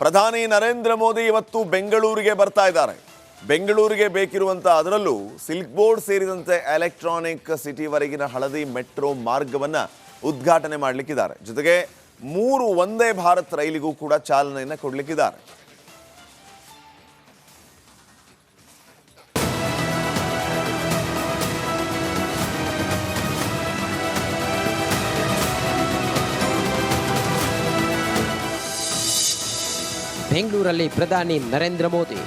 ಪ್ರಧಾನಿ ನರೇಂದ್ರ ಮೋದಿ ಇವತ್ತು ಬೆಂಗಳೂರಿಗೆ ಬರ್ತಾ ಇದ್ದಾರೆ. ಬೆಂಗಳೂರಿಗೆ ಬೇಕಿರುವಂತ ಅದರಲ್ಲೂ ಸಿಲ್ಕ್ ಬೋರ್ಡ್ ಸೇರಿದಂತೆ ಎಲೆಕ್ಟ್ರಾನಿಕ್ ಸಿಟಿವರೆಗಿನ ಹಳದಿ ಮೆಟ್ರೋ ಮಾರ್ಗವನ್ನ ಉದ್ಘಾಟನೆ ಮಾಡಲಿಕ್ಕಿದ್ದಾರೆ. ಜೊತೆಗೆ 3 ವಂದೇ ಭಾರತ್ ರೈಲಿಗೂ ಕೂಡ ಚಾಲನೆಯನ್ನು ಕೊಡಲಿಕ್ಕಿದ್ದಾರೆ. ಬೆಂಗಳೂರಲ್ಲಿ ಪ್ರಧಾನಿ ನರೇಂದ್ರ ಮೋದಿ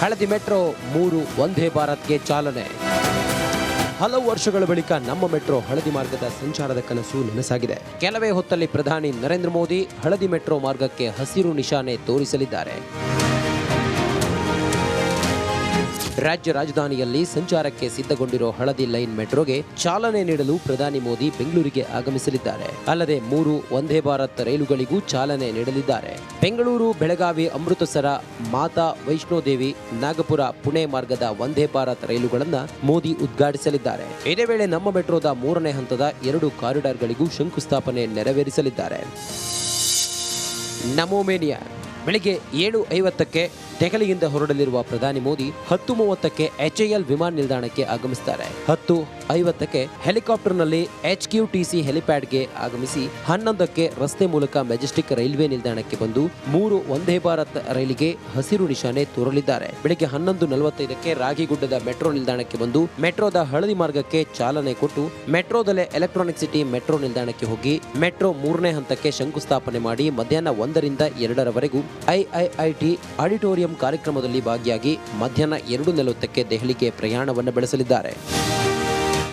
ಹಳದಿ ಮೆಟ್ರೋ 3 ವಂದೇ ಭಾರತ್ಗೆ ಚಾಲನೆ. ಹಲವು ವರ್ಷಗಳ ಬಳಿಕ ನಮ್ಮ ಮೆಟ್ರೋ ಹಳದಿ ಮಾರ್ಗದ ಸಂಚಾರದ ಕನಸು ನನಸಾಗಿದೆ. ಕೆಲವೇ ಹೊತ್ತಲ್ಲಿ ಪ್ರಧಾನಿ ನರೇಂದ್ರ ಮೋದಿ ಹಳದಿ ಮೆಟ್ರೋ ಮಾರ್ಗಕ್ಕೆ ಹಸಿರು ನಿಶಾನೆ ತೋರಿಸಲಿದ್ದಾರೆ. ರಾಜ್ಯ ರಾಜಧಾನಿಯಲ್ಲಿ ಸಂಚಾರಕ್ಕೆ ಸಿದ್ಧಗೊಂಡಿರೋ ಹಳದಿ ಲೈನ್ ಮೆಟ್ರೋಗೆ ಚಾಲನೆ ನೀಡಲು ಪ್ರಧಾನಿ ಮೋದಿ ಬೆಂಗಳೂರಿಗೆ ಆಗಮಿಸಲಿದ್ದಾರೆ. ಅಲ್ಲದೆ 3 ವಂದೇ ಭಾರತ್ ರೈಲುಗಳಿಗೂ ಚಾಲನೆ ನೀಡಲಿದ್ದಾರೆ. ಬೆಂಗಳೂರು, ಬೆಳಗಾವಿ, ಅಮೃತಸರ, ಮಾತಾ ವೈಷ್ಣೋದೇವಿ, ನಾಗಪುರ, ಪುಣೆ ಮಾರ್ಗದ ವಂದೇ ಭಾರತ್ ರೈಲುಗಳನ್ನು ಮೋದಿ ಉದ್ಘಾಟಿಸಲಿದ್ದಾರೆ. ಇದೇ ವೇಳೆ ನಮ್ಮ ಮೆಟ್ರೋದ 3ನೇ ಹಂತದ 2 ಕಾರಿಡಾರ್ಗಳಿಗೂ ಶಂಕುಸ್ಥಾಪನೆ ನೆರವೇರಿಸಲಿದ್ದಾರೆ. ನಮೋ ಮೇನಿಯಾ ಬೆಳಿಗ್ಗೆ 7:50ಕ್ಕೆ ದೆಹಲಿಯಿಂದ ಹೊರಡಲಿರುವ ಪ್ರಧಾನಿ ಮೋದಿ 10:30ಕ್ಕೆ HAL ವಿಮಾನ ನಿಲ್ದಾಣಕ್ಕೆ ಆಗಮಿಸುತ್ತಾರೆ. 10:50ಕ್ಕೆ ಹೆಲಿಕಾಪ್ಟರ್ನಲ್ಲಿ HQTC ಹೆಲಿಪ್ಯಾಡ್ಗೆ ಆಗಮಿಸಿ 11ಕ್ಕೆ ರಸ್ತೆ ಮೂಲಕ ಮೆಜೆಸ್ಟಿಕ್ ರೈಲ್ವೆ ನಿಲ್ದಾಣಕ್ಕೆ ಬಂದು 3 ವಂದೇ ಭಾರತ್ ರೈಲಿಗೆ ಹಸಿರು ನಿಶಾನೆ ತೋರಲಿದ್ದಾರೆ. ಬೆಳಿಗ್ಗೆ 11:45ಕ್ಕೆ ರಾಗಿಗುಡ್ಡದ ಮೆಟ್ರೋ ನಿಲ್ದಾಣಕ್ಕೆ ಬಂದು ಮೆಟ್ರೋದ ಹಳದಿ ಮಾರ್ಗಕ್ಕೆ ಚಾಲನೆ ಕೊಟ್ಟು ಮೆಟ್ರೋದಲ್ಲೇ ಎಲೆಕ್ಟ್ರಾನಿಕ್ ಸಿಟಿ ಮೆಟ್ರೋ ನಿಲ್ದಾಣಕ್ಕೆ ಹೋಗಿ ಮೆಟ್ರೋ 3ನೇ ಹಂತಕ್ಕೆ ಶಂಕುಸ್ಥಾಪನೆ ಮಾಡಿ ಮಧ್ಯಾಹ್ನ 1ರಿಂದ 2ರವರೆಗೂ IIIT ಆಡಿಟೋರಿಯಂ ಕಾರ್ಯಕ್ರಮದಲ್ಲಿ ಭಾಗಿಯಾಗಿ ಮಧ್ಯಾಹ್ನ 2:40ಕ್ಕೆ ದೆಹಲಿಗೆ ಪ್ರಯಾಣವನ್ನು ಬೆಳೆಸಲಿದ್ದಾರೆ.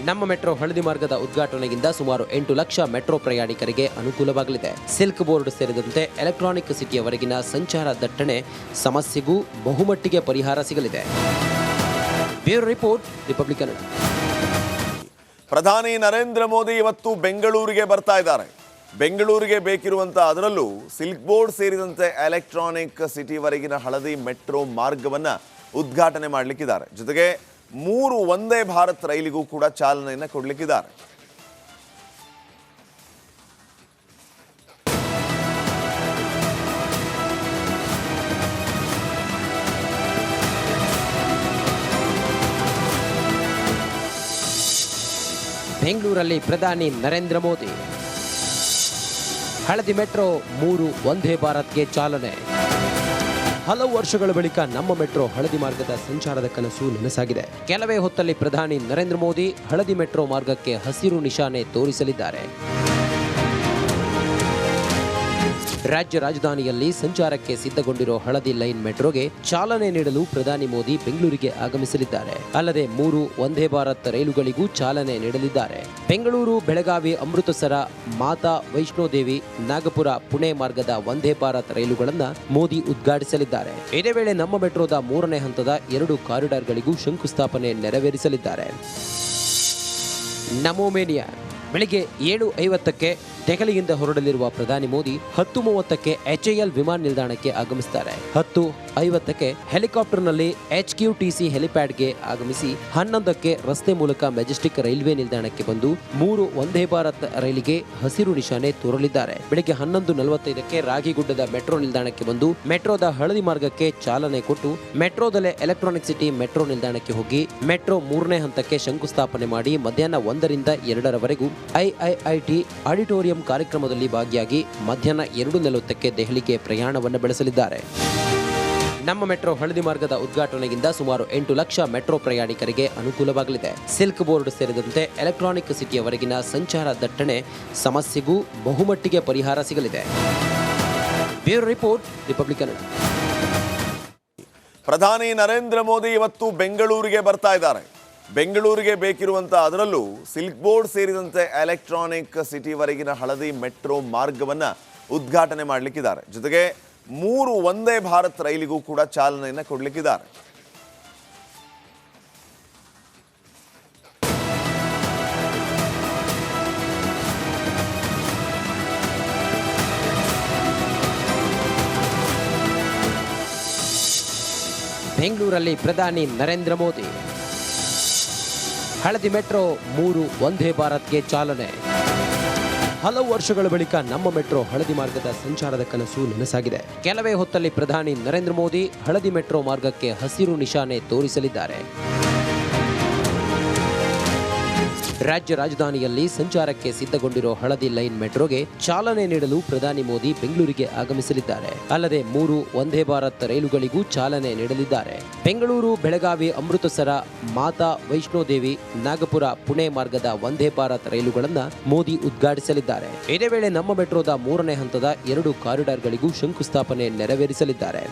ನಮ್ಮ ಮೆಟ್ರೋ ಹಳದಿ ಮಾರ್ಗದ ಉದ್ಘಾಟನೆಯಿಂದ ಸುಮಾರು 8 ಲಕ್ಷ ಮೆಟ್ರೋ ಪ್ರಯಾಣಿಕರಿಗೆ ಅನುಕೂಲವಾಗಲಿದೆ. ಸಿಲ್ಕ್ ಬೋರ್ಡ್ ಸೇರಿದಂತೆ ಎಲೆಕ್ಟ್ರಾನಿಕ್ ಸಿಟಿಯವರೆಗಿನ ಸಂಚಾರ ದಟ್ಟಣೆ ಸಮಸ್ಯೆಗೂ ಬಹುಮಟ್ಟಿಗೆ ಪರಿಹಾರ ಸಿಗಲಿದೆ. Bureau report, republic Kannada. ಪ್ರಧಾನಿ ನರೇಂದ್ರ ಮೋದಿ ಇವತ್ತು ಬೆಂಗಳೂರಿಗೆ ಬರ್ತಾ ಇದ್ದಾರೆ. ಬೆಂಗಳೂರಿಗೆ ಬೇಕಿರುವಂತ ಅದರಲ್ಲೂ ಸಿಲ್ಕ್ ಬೋರ್ಡ್ ಸೇರಿದಂತೆ ಎಲೆಕ್ಟ್ರಾನಿಕ್ ಸಿಟಿವರೆಗಿನ ಹಳದಿ ಮೆಟ್ರೋ ಮಾರ್ಗವನ್ನ ಉದ್ಘಾಟನೆ ಮಾಡಲಿಕ್ಕಿದ್ದಾರೆ. ಜೊತೆಗೆ 3 ವಂದೇ ಭಾರತ್ ರೈಲಿಗೂ ಕೂಡ ಚಾಲನೆಯನ್ನು ಕೊಡಲಿಕ್ಕಿದ್ದಾರೆ. ಬೆಂಗಳೂರಲ್ಲಿ ಪ್ರಧಾನಿ ನರೇಂದ್ರ ಮೋದಿ ಹಳದಿ ಮೆಟ್ರೋ 3 ವಂದೇ ಭಾರತ್ಗೆ ಚಾಲನೆ. ಹಲವು ವರ್ಷಗಳ ಬಳಿಕ ನಮ್ಮ ಮೆಟ್ರೋ ಹಳದಿ ಮಾರ್ಗದ ಸಂಚಾರದ ಕನಸು ನನಸಾಗಿದೆ. ಕೆಲವೇ ಹೊತ್ತಲ್ಲಿ ಪ್ರಧಾನಿ ನರೇಂದ್ರ ಮೋದಿ ಹಳದಿ ಮೆಟ್ರೋ ಮಾರ್ಗಕ್ಕೆ ಹಸಿರು ನಿಶಾನೆ ತೋರಿಸಲಿದ್ದಾರೆ. ರಾಜ್ಯ ರಾಜಧಾನಿಯಲ್ಲಿ ಸಂಚಾರಕ್ಕೆ ಸಿದ್ಧಗೊಂಡಿರೋ ಹಳದಿ ಲೈನ್ ಮೆಟ್ರೋಗೆ ಚಾಲನೆ ನೀಡಲು ಪ್ರಧಾನಿ ಮೋದಿ ಬೆಂಗಳೂರಿಗೆ ಆಗಮಿಸಲಿದ್ದಾರೆ. ಅಲ್ಲದೆ 3 ವಂದೇ ಭಾರತ್ ರೈಲುಗಳಿಗೂ ಚಾಲನೆ ನೀಡಲಿದ್ದಾರೆ. ಬೆಂಗಳೂರು, ಬೆಳಗಾವಿ, ಅಮೃತಸರ, ಮಾತಾ ವೈಷ್ಣೋದೇವಿ, ನಾಗಪುರ, ಪುಣೆ ಮಾರ್ಗದ ವಂದೇ ಭಾರತ್ ರೈಲುಗಳನ್ನು ಮೋದಿ ಉದ್ಘಾಟಿಸಲಿದ್ದಾರೆ. ಇದೇ ವೇಳೆ ನಮ್ಮ ಮೆಟ್ರೋದ 3ನೇ ಹಂತದ 2 ಕಾರಿಡಾರ್ಗಳಿಗೂ ಶಂಕುಸ್ಥಾಪನೆ ನೆರವೇರಿಸಲಿದ್ದಾರೆ. ನಮೋ ಮೇನಿಯಾ ಬೆಳಿಗ್ಗೆ 7:50ಕ್ಕೆ ದೆಹಲಿಯಿಂದ ಹೊರಡಲಿರುವ ಪ್ರಧಾನಿ ಮೋದಿ 10:30ಕ್ಕೆ HAL ವಿಮಾನ ನಿಲ್ದಾಣಕ್ಕೆ ಆಗಮಿಸುತ್ತಾರೆ. 10:50ಕ್ಕೆ ಹೆಲಿಕಾಪ್ಟರ್ನಲ್ಲಿ HQTC ಹೆಲಿಪ್ಯಾಡ್ಗೆ ಆಗಮಿಸಿ 11ಕ್ಕೆ ರಸ್ತೆ ಮೂಲಕ ಮೆಜೆಸ್ಟಿಕ್ ರೈಲ್ವೆ ನಿಲ್ದಾಣಕ್ಕೆ ಬಂದು 3 ವಂದೇ ಭಾರತ್ ರೈಲಿಗೆ ಹಸಿರು ನಿಶಾನೆ ತೋರಲಿದ್ದಾರೆ. ಬೆಳಿಗ್ಗೆ 11:45ಕ್ಕೆ ರಾಗಿಗುಡ್ಡದ ಮೆಟ್ರೋ ನಿಲ್ದಾಣಕ್ಕೆ ಬಂದು ಮೆಟ್ರೋದ ಹಳದಿ ಮಾರ್ಗಕ್ಕೆ ಚಾಲನೆ ಕೊಟ್ಟು ಮೆಟ್ರೋದಲ್ಲೇ ಎಲೆಕ್ಟ್ರಾನಿಕ್ ಸಿಟಿ ಮೆಟ್ರೋ ನಿಲ್ದಾಣಕ್ಕೆ ಹೋಗಿ ಮೆಟ್ರೋ 3ನೇ ಹಂತಕ್ಕೆ ಶಂಕುಸ್ಥಾಪನೆ ಮಾಡಿ ಮಧ್ಯಾಹ್ನ 1ರಿಂದ 2ರವರೆಗೂ IIIT ಆಡಿಟೋರಿಯಂ ಕಾರ್ಯಕ್ರಮದಲ್ಲಿ ಭಾಗಿಯಾಗಿ ಮಧ್ಯಾಹ್ನ 2:40ಕ್ಕೆ ದೆಹಲಿಗೆ ಪ್ರಯಾಣವನ್ನು ಬೆಳೆಸಲಿದ್ದಾರೆ. ನಮ್ಮ ಮೆಟ್ರೋ ಹಳದಿ ಮಾರ್ಗದ ಉದ್ಘಾಟನೆಯಿಂದ ಸುಮಾರು 8 ಲಕ್ಷ ಮೆಟ್ರೋ ಪ್ರಯಾಣಿಕರಿಗೆ ಅನುಕೂಲವಾಗಲಿದೆ. ಸಿಲ್ಕ್ ಬೋರ್ಡ್ ಸೇರಿದಂತೆ ಎಲೆಕ್ಟ್ರಾನಿಕ್ ಸಿಟಿಯವರೆಗಿನ ಸಂಚಾರ ದಟ್ಟಣೆ ಸಮಸ್ಯೆಗೂ ಬಹುಮಟ್ಟಿಗೆ ಪರಿಹಾರ ಸಿಗಲಿದೆ. Bureau report, republic Kannada. ಪ್ರಧಾನಿ ನರೇಂದ್ರ ಮೋದಿ ಇವತ್ತು ಬೆಂಗಳೂರಿಗೆ ಬರ್ತಾ ಇದ್ದಾರೆ. ಬೆಂಗಳೂರಿಗೆ ಬೇಕಿರುವಂತ ಅದರಲ್ಲೂ ಸಿಲ್ಕ್ ಬೋರ್ಡ್ ಸೇರಿದಂತೆ ಎಲೆಕ್ಟ್ರಾನಿಕ್ ಸಿಟಿವರೆಗಿನ ಹಳದಿ ಮೆಟ್ರೋ ಮಾರ್ಗವನ್ನ ಉದ್ಘಾಟನೆ ಮಾಡಲಿಕ್ಕಿದ್ದಾರೆ. ಜೊತೆಗೆ 3 ವಂದೇ ಭಾರತ್ ರೈಲಿಗೂ ಕೂಡ ಚಾಲನೆಯನ್ನು ಕೊಡಲಿಕ್ಕಿದ್ದಾರೆ. ಬೆಂಗಳೂರಲ್ಲಿ ಪ್ರಧಾನಿ ನರೇಂದ್ರ ಮೋದಿ ಹಳದಿ ಮೆಟ್ರೋ 3 ವಂದೇ ಭಾರತ್ಗೆ ಚಾಲನೆ. ಹಲವು ವರ್ಷಗಳ ಬಳಿಕ ನಮ್ಮ ಮೆಟ್ರೋ ಹಳದಿ ಮಾರ್ಗದ ಸಂಚಾರದ ಕನಸು ನನಸಾಗಿದೆ. ಕೆಲವೇ ಹೊತ್ತಲ್ಲಿ ಪ್ರಧಾನಿ ನರೇಂದ್ರ ಮೋದಿ ಹಳದಿ ಮೆಟ್ರೋ ಮಾರ್ಗಕ್ಕೆ ಹಸಿರು ನಿಶಾನೆ ತೋರಿಸಲಿದ್ದಾರೆ. ರಾಜ್ಯ ರಾಜಧಾನಿಯಲ್ಲಿ ಸಂಚಾರಕ್ಕೆ ಸಿದ್ಧಗೊಂಡಿರೋ ಹಳದಿ ಲೈನ್ ಮೆಟ್ರೋಗೆ ಚಾಲನೆ ನೀಡಲು ಪ್ರಧಾನಿ ಮೋದಿ ಬೆಂಗಳೂರಿಗೆ ಆಗಮಿಸಲಿದ್ದಾರೆ. ಅಲ್ಲದೆ 3 ವಂದೇ ಭಾರತ್ ರೈಲುಗಳಿಗೂ ಚಾಲನೆ ನೀಡಲಿದ್ದಾರೆ. ಬೆಂಗಳೂರು, ಬೆಳಗಾವಿ, ಅಮೃತಸರ, ಮಾತಾ ವೈಷ್ಣೋದೇವಿ, ನಾಗಪುರ, ಪುಣೆ ಮಾರ್ಗದ ವಂದೇ ಭಾರತ್ ರೈಲುಗಳನ್ನು ಮೋದಿ ಉದ್ಘಾಟಿಸಲಿದ್ದಾರೆ. ಇದೇ ವೇಳೆ ನಮ್ಮ ಮೆಟ್ರೋದ 3ನೇ ಹಂತದ 2 ಕಾರಿಡಾರ್ಗಳಿಗೂ ಶಂಕುಸ್ಥಾಪನೆ ನೆರವೇರಿಸಲಿದ್ದಾರೆ.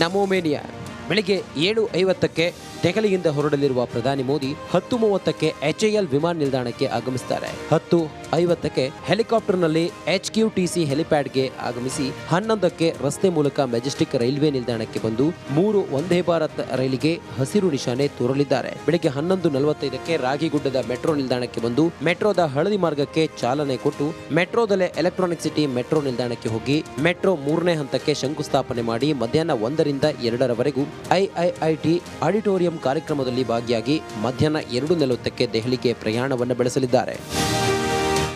ನಮೋ ಮೇನಿಯಾ ಬೆಳಿಗ್ಗೆ 7:50ಕ್ಕೆ ದೆಹಲಿಯಿಂದ ಹೊರಡಲಿರುವ ಪ್ರಧಾನಿ ಮೋದಿ 10:30ಕ್ಕೆ HAL ವಿಮಾನ ನಿಲ್ದಾಣಕ್ಕೆ ಆಗಮಿಸುತ್ತಾರೆ. 10:50ಕ್ಕೆ ಹೆಲಿಕಾಪ್ಟರ್ನಲ್ಲಿ HQTC ಹೆಲಿಪ್ಯಾಡ್ಗೆ ಆಗಮಿಸಿ 11ಕ್ಕೆ ರಸ್ತೆ ಮೂಲಕ ಮೆಜೆಸ್ಟಿಕ್ ರೈಲ್ವೆ ನಿಲ್ದಾಣಕ್ಕೆ ಬಂದು 3 ವಂದೇ ಭಾರತ್ ರೈಲಿಗೆ ಹಸಿರು ನಿಶಾನೆ ತೋರಲಿದ್ದಾರೆ. ಬೆಳಿಗ್ಗೆ 11:45ಕ್ಕೆ ರಾಗಿಗುಡ್ಡದ ಮೆಟ್ರೋ ನಿಲ್ದಾಣಕ್ಕೆ ಬಂದು ಮೆಟ್ರೋದ ಹಳದಿ ಮಾರ್ಗಕ್ಕೆ ಚಾಲನೆ ಕೊಟ್ಟು ಮೆಟ್ರೋದಲ್ಲೇ ಎಲೆಕ್ಟ್ರಾನಿಕ್ ಸಿಟಿ ಮೆಟ್ರೋ ನಿಲ್ದಾಣಕ್ಕೆ ಹೋಗಿ ಮೆಟ್ರೋ 3ನೇ ಹಂತಕ್ಕೆ ಶಂಕುಸ್ಥಾಪನೆ ಮಾಡಿ ಮಧ್ಯಾಹ್ನ 1ರಿಂದ 2ರವರೆಗೂ IIIT ಆಡಿಟೋರಿಯಂ ಕಾರ್ಯಕ್ರಮದಲ್ಲಿ ಭಾಗಿಯಾಗಿ ಮಧ್ಯಾಹ್ನ 2:40ಕ್ಕೆ ದೆಹಲಿಗೆ ಪ್ರಯಾಣವನ್ನು ಬೆಳೆಸಲಿದ್ದಾರೆ.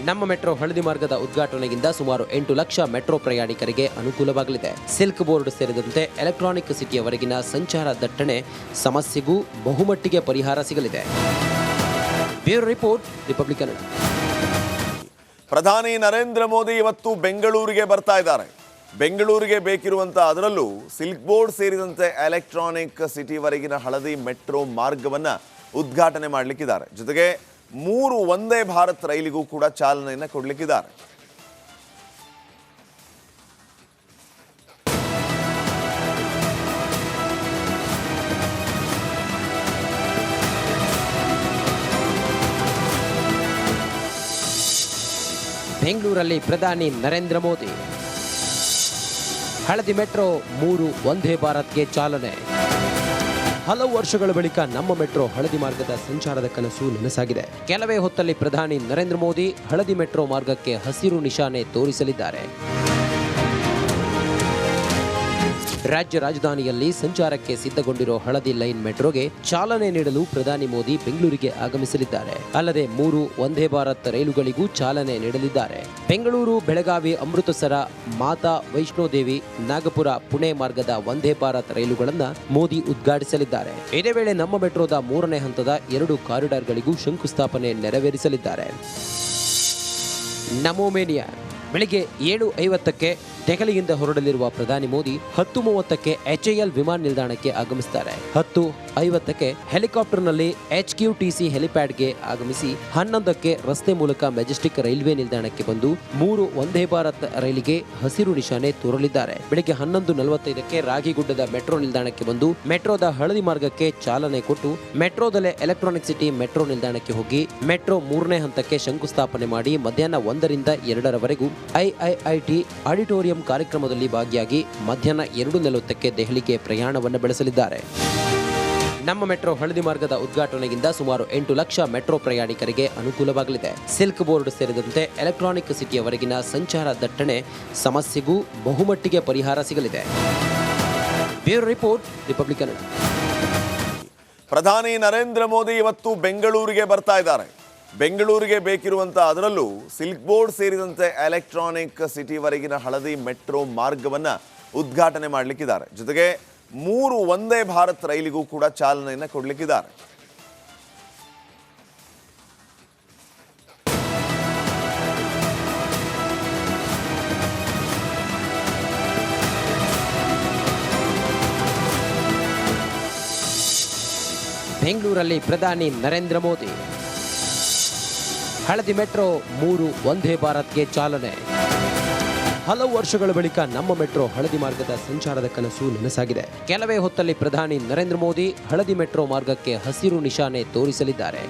ನಮ್ಮ ಮೆಟ್ರೋ ಹಳದಿ ಮಾರ್ಗದ ಉದ್ಘಾಟನೆಯಿಂದ ಸುಮಾರು 8 ಲಕ್ಷ ಮೆಟ್ರೋ ಪ್ರಯಾಣಿಕರಿಗೆ ಅನುಕೂಲವಾಗಲಿದೆ. ಸಿಲ್ಕ್ ಬೋರ್ಡ್ ಸೇರಿದಂತೆ ಎಲೆಕ್ಟ್ರಾನಿಕ್ ಸಿಟಿಯವರೆಗಿನ ಸಂಚಾರ ದಟ್ಟಣೆ ಸಮಸ್ಯೆಗೂ ಬಹುಮಟ್ಟಿಗೆ ಪರಿಹಾರ ಸಿಗಲಿದೆ. Bureau report, republic Kannada. ಪ್ರಧಾನಿ ನರೇಂದ್ರ ಮೋದಿ ಇವತ್ತು ಬೆಂಗಳೂರಿಗೆ ಬರ್ತಾ ಇದ್ದಾರೆ. ಬೆಂಗಳೂರಿಗೆ ಬೇಕಿರುವಂಥ ಅದರಲ್ಲೂ ಸಿಲ್ಕ್ ಬೋರ್ಡ್ ಸೇರಿದಂತೆ ಎಲೆಕ್ಟ್ರಾನಿಕ್ ಸಿಟಿವರೆಗಿನ ಹಳದಿ ಮೆಟ್ರೋ ಮಾರ್ಗವನ್ನು ಉದ್ಘಾಟನೆ ಮಾಡಲಿಕ್ಕಿದ್ದಾರೆ. ಜೊತೆಗೆ 3 ವಂದೇ ಭಾರತ್ ರೈಲಿಗೂ ಕೂಡ ಚಾಲನೆಯನ್ನು ಕೊಡಲಿಕ್ಕಿದ್ದಾರೆ. ಬೆಂಗಳೂರಲ್ಲಿ ಪ್ರಧಾನಿ ನರೇಂದ್ರ ಮೋದಿ ಹಳದಿ ಮೆಟ್ರೋ 3 ವಂದೇ ಭಾರತ್ಗೆ ಚಾಲನೆ. ಹಲವು ವರ್ಷಗಳ ಬಳಿಕ ನಮ್ಮ ಮೆಟ್ರೋ ಹಳದಿ ಮಾರ್ಗದ ಸಂಚಾರದ ಕನಸು ನನಸಾಗಿದೆ. ಕೆಲವೇ ಹೊತ್ತಲ್ಲಿ ಪ್ರಧಾನಿ ನರೇಂದ್ರ ಮೋದಿ ಹಳದಿ ಮೆಟ್ರೋ ಮಾರ್ಗಕ್ಕೆ ಹಸಿರು ನಿಶಾನೆ ತೋರಿಸಲಿದ್ದಾರೆ. ರಾಜ್ಯ ರಾಜಧಾನಿಯಲ್ಲಿ ಸಂಚಾರಕ್ಕೆ ಸಿದ್ಧಗೊಂಡಿರೋ ಹಳದಿ ಲೈನ್ ಮೆಟ್ರೋಗೆ ಚಾಲನೆ ನೀಡಲು ಪ್ರಧಾನಿ ಮೋದಿ ಬೆಂಗಳೂರಿಗೆ ಆಗಮಿಸಲಿದ್ದಾರೆ. ಅಲ್ಲದೆ 3 ವಂದೇ ಭಾರತ್ ರೈಲುಗಳಿಗೂ ಚಾಲನೆ ನೀಡಲಿದ್ದಾರೆ. ಬೆಂಗಳೂರು, ಬೆಳಗಾವಿ, ಅಮೃತಸರ, ಮಾತಾ ವೈಷ್ಣೋದೇವಿ, ನಾಗಪುರ, ಪುಣೆ ಮಾರ್ಗದ ವಂದೇ ಭಾರತ್ ರೈಲುಗಳನ್ನು ಮೋದಿ ಉದ್ಘಾಟಿಸಲಿದ್ದಾರೆ. ಇದೇ ವೇಳೆ ನಮ್ಮ ಮೆಟ್ರೋದ 3ನೇ ಹಂತದ 2 ಕಾರಿಡಾರ್ಗಳಿಗೂ ಶಂಕುಸ್ಥಾಪನೆ ನೆರವೇರಿಸಲಿದ್ದಾರೆ. ನಮೋ ಮೇನಿಯಾ ಬೆಳಿಗ್ಗೆ 7:50ಕ್ಕೆ ದೆಹಲಿಯಿಂದ ಹೊರಡಲಿರುವ ಪ್ರಧಾನಿ ಮೋದಿ 10:30ಕ್ಕೆ HAL ವಿಮಾನ ನಿಲ್ದಾಣಕ್ಕೆ ಆಗಮಿಸುತ್ತಾರೆ. 10:50ಕ್ಕೆ ಹೆಲಿಕಾಪ್ಟರ್ನಲ್ಲಿ HQTC ಹೆಲಿಪ್ಯಾಡ್ಗೆ ಆಗಮಿಸಿ 11ಕ್ಕೆ ರಸ್ತೆ ಮೂಲಕ ಮೆಜೆಸ್ಟಿಕ್ ರೈಲ್ವೆ ನಿಲ್ದಾಣಕ್ಕೆ ಬಂದು 3 ವಂದೇ ಭಾರತ್ ರೈಲಿಗೆ ಹಸಿರು ನಿಶಾನೆ ತೋರಲಿದ್ದಾರೆ. ಬೆಳಿಗ್ಗೆ 11:45ಕ್ಕೆ ರಾಗಿಗುಡ್ಡದ ಮೆಟ್ರೋ ನಿಲ್ದಾಣಕ್ಕೆ ಬಂದು ಮೆಟ್ರೋದ ಹಳದಿ ಮಾರ್ಗಕ್ಕೆ ಚಾಲನೆ ಕೊಟ್ಟು ಮೆಟ್ರೋದಲ್ಲೇ ಎಲೆಕ್ಟ್ರಾನಿಕ್ ಸಿಟಿ ಮೆಟ್ರೋ ನಿಲ್ದಾಣಕ್ಕೆ ಹೋಗಿ ಮೆಟ್ರೋ 3ನೇ ಹಂತಕ್ಕೆ ಶಂಕುಸ್ಥಾಪನೆ ಮಾಡಿ ಮಧ್ಯಾಹ್ನ 1ರಿಂದ 2ರವರೆಗೂ IIIT ಆಡಿಟೋರಿಯಂ ಕಾರ್ಯಕ್ರಮದಲ್ಲಿ ಭಾಗಿಯಾಗಿ ಮಧ್ಯಾಹ್ನ 2:40ಕ್ಕೆ ದೆಹಲಿಗೆ ಪ್ರಯಾಣವನ್ನು ಬೆಳೆಸಲಿದ್ದಾರೆ. ನಮ್ಮ ಮೆಟ್ರೋ ಹಳದಿ ಮಾರ್ಗದ ಉದ್ಘಾಟನೆಯಿಂದ ಸುಮಾರು 8 ಲಕ್ಷ ಮೆಟ್ರೋ ಪ್ರಯಾಣಿಕರಿಗೆ ಅನುಕೂಲವಾಗಲಿದೆ. ಸಿಲ್ಕ್ ಬೋರ್ಡ್ ಸೇರಿದಂತೆ ಎಲೆಕ್ಟ್ರಾನಿಕ್ ಸಿಟಿಯವರೆಗಿನ ಸಂಚಾರ ದಟ್ಟಣೆ ಸಮಸ್ಯೆಗೂ ಬಹುಮಟ್ಟಿಗೆ ಪರಿಹಾರ ಸಿಗಲಿದೆ. Bureau report, republic Kannada. ಪ್ರಧಾನಿ ನರೇಂದ್ರ ಮೋದಿ ಇವತ್ತು ಬೆಂಗಳೂರಿಗೆ ಬರ್ತಾ ಇದ್ದಾರೆ. ಬೆಂಗಳೂರಿಗೆ ಬೇಕಿರುವಂಥ ಅದರಲ್ಲೂ ಸಿಲ್ಕ್ ಬೋರ್ಡ್ ಸೇರಿದಂತೆ ಎಲೆಕ್ಟ್ರಾನಿಕ್ ಸಿಟಿವರೆಗಿನ ಹಳದಿ ಮೆಟ್ರೋ ಮಾರ್ಗವನ್ನು ಉದ್ಘಾಟನೆ ಮಾಡಲಿಕ್ಕಿದ್ದಾರೆ. ಜೊತೆಗೆ 3 ವಂದೇ ಭಾರತ್ ರೈಲಿಗೂ ಕೂಡ ಚಾಲನೆಯನ್ನು ಕೊಡಲಿಕ್ಕಿದ್ದಾರೆ. ಬೆಂಗಳೂರಲ್ಲಿ ಪ್ರಧಾನಿ ನರೇಂದ್ರ ಮೋದಿ ಹಳದಿ ಮೆಟ್ರೋ 3 ವಂದೇ ಭಾರತ್ಗೆ ಚಾಲನೆ. ಹಲವು ವರ್ಷಗಳ ಬಳಿಕ ನಮ್ಮ ಮೆಟ್ರೋ ಹಳದಿ ಮಾರ್ಗದ ಸಂಚಾರದ ಕನಸು ನನಸಾಗಿದೆ. ಕೆಲವೇ ಹೊತ್ತಲ್ಲಿ ಪ್ರಧಾನಿ ನರೇಂದ್ರ ಮೋದಿ ಹಳದಿ ಮೆಟ್ರೋ ಮಾರ್ಗಕ್ಕೆ ಹಸಿರು ನಿಶಾನೆ ತೋರಿಸಲಿದ್ದಾರೆ.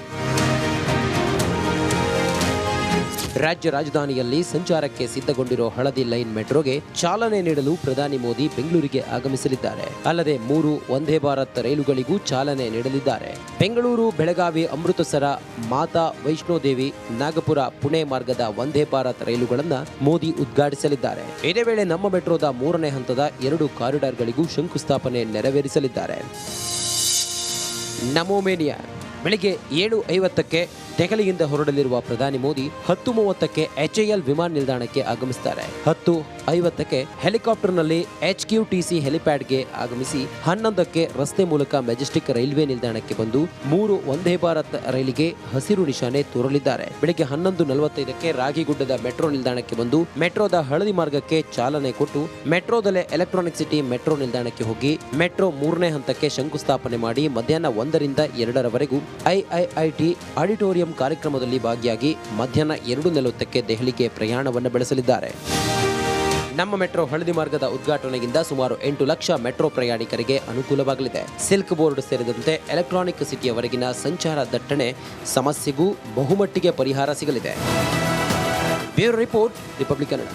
ರಾಜ್ಯ ರಾಜಧಾನಿಯಲ್ಲಿ ಸಂಚಾರಕ್ಕೆ ಸಿದ್ಧಗೊಂಡಿರೋ ಹಳದಿ ಲೈನ್ ಮೆಟ್ರೋಗೆ ಚಾಲನೆ ನೀಡಲು ಪ್ರಧಾನಿ ಮೋದಿ ಬೆಂಗಳೂರಿಗೆ ಆಗಮಿಸಲಿದ್ದಾರೆ. ಅಲ್ಲದೆ 3 ವಂದೇ ಭಾರತ್ ರೈಲುಗಳಿಗೂ ಚಾಲನೆ ನೀಡಲಿದ್ದಾರೆ. ಬೆಂಗಳೂರು, ಬೆಳಗಾವಿ, ಅಮೃತಸರ, ಮಾತಾ ವೈಷ್ಣೋದೇವಿ, ನಾಗಪುರ, ಪುಣೆ ಮಾರ್ಗದ ವಂದೇ ಭಾರತ್ ರೈಲುಗಳನ್ನು ಮೋದಿ ಉದ್ಘಾಟಿಸಲಿದ್ದಾರೆ. ಇದೇ ವೇಳೆ ನಮ್ಮ ಮೆಟ್ರೋದ 3ನೇ ಹಂತದ 2 ಕಾರಿಡಾರ್ಗಳಿಗೂ ಶಂಕುಸ್ಥಾಪನೆ ನೆರವೇರಿಸಲಿದ್ದಾರೆ. ನಮೋ ಮೇನಿಯಾ ಬೆಳಿಗ್ಗೆ 7:50ಕ್ಕೆ ದೆಹಲಿಯಿಂದ ಹೊರಡಲಿರುವ ಪ್ರಧಾನಿ ಮೋದಿ 10:30ಕ್ಕೆ HAL ವಿಮಾನ ನಿಲ್ದಾಣಕ್ಕೆ ಆಗಮಿಸುತ್ತಾರೆ. 10:50ಕ್ಕೆ ಹೆಲಿಕಾಪ್ಟರ್ನಲ್ಲಿ HQTC ಹೆಲಿಪ್ಯಾಡ್ಗೆ ಆಗಮಿಸಿ 11ಕ್ಕೆ ರಸ್ತೆ ಮೂಲಕ ಮೆಜೆಸ್ಟಿಕ್ ರೈಲ್ವೆ ನಿಲ್ದಾಣಕ್ಕೆ ಬಂದು 3 ವಂದೇ ಭಾರತ್ ರೈಲಿಗೆ ಹಸಿರು ನಿಶಾನೆ ತೋರಲಿದ್ದಾರೆ. ಬೆಳಗ್ಗೆ 11:45ಕ್ಕೆ ರಾಗಿಗುಡ್ಡದ ಮೆಟ್ರೋ ನಿಲ್ದಾಣಕ್ಕೆ ಬಂದು ಮೆಟ್ರೋದ ಹಳದಿ ಮಾರ್ಗಕ್ಕೆ ಚಾಲನೆ ಕೊಟ್ಟು ಮೆಟ್ರೋದಲ್ಲೇ ಎಲೆಕ್ಟ್ರಾನಿಕ್ ಸಿಟಿ ಮೆಟ್ರೋ ನಿಲ್ದಾಣಕ್ಕೆ ಹೋಗಿ ಮೆಟ್ರೋ 3ನೇ ಹಂತಕ್ಕೆ ಶಂಕುಸ್ಥಾಪನೆ ಮಾಡಿ ಮಧ್ಯಾಹ್ನ 1ರಿಂದ 2ರವರೆಗೂ IIIT ಆಡಿಟೋರಿಯಂ ಕಾರ್ಯಕ್ರಮದಲ್ಲಿ ಭಾಗಿಯಾಗಿ ಮಧ್ಯಾಹ್ನ 2:40ಕ್ಕೆ ದೆಹಲಿಗೆ ಪ್ರಯಾಣವನ್ನು ಬೆಳೆಸಲಿದ್ದಾರೆ. ನಮ್ಮ ಮೆಟ್ರೋ ಹಳದಿ ಮಾರ್ಗದ ಉದ್ಘಾಟನೆಯಿಂದ ಸುಮಾರು 8 ಲಕ್ಷ ಮೆಟ್ರೋ ಪ್ರಯಾಣಿಕರಿಗೆ ಅನುಕೂಲವಾಗಲಿದೆ. ಸಿಲ್ಕ್ ಬೋರ್ಡ್ ಸೇರಿದಂತೆ ಎಲೆಕ್ಟ್ರಾನಿಕ್ ಸಿಟಿಯವರೆಗಿನ ಸಂಚಾರ ದಟ್ಟಣೆ ಸಮಸ್ಯೆಗೂ ಬಹುಮಟ್ಟಿಗೆ ಪರಿಹಾರ ಸಿಗಲಿದೆ. Bureau report, republic Kannada.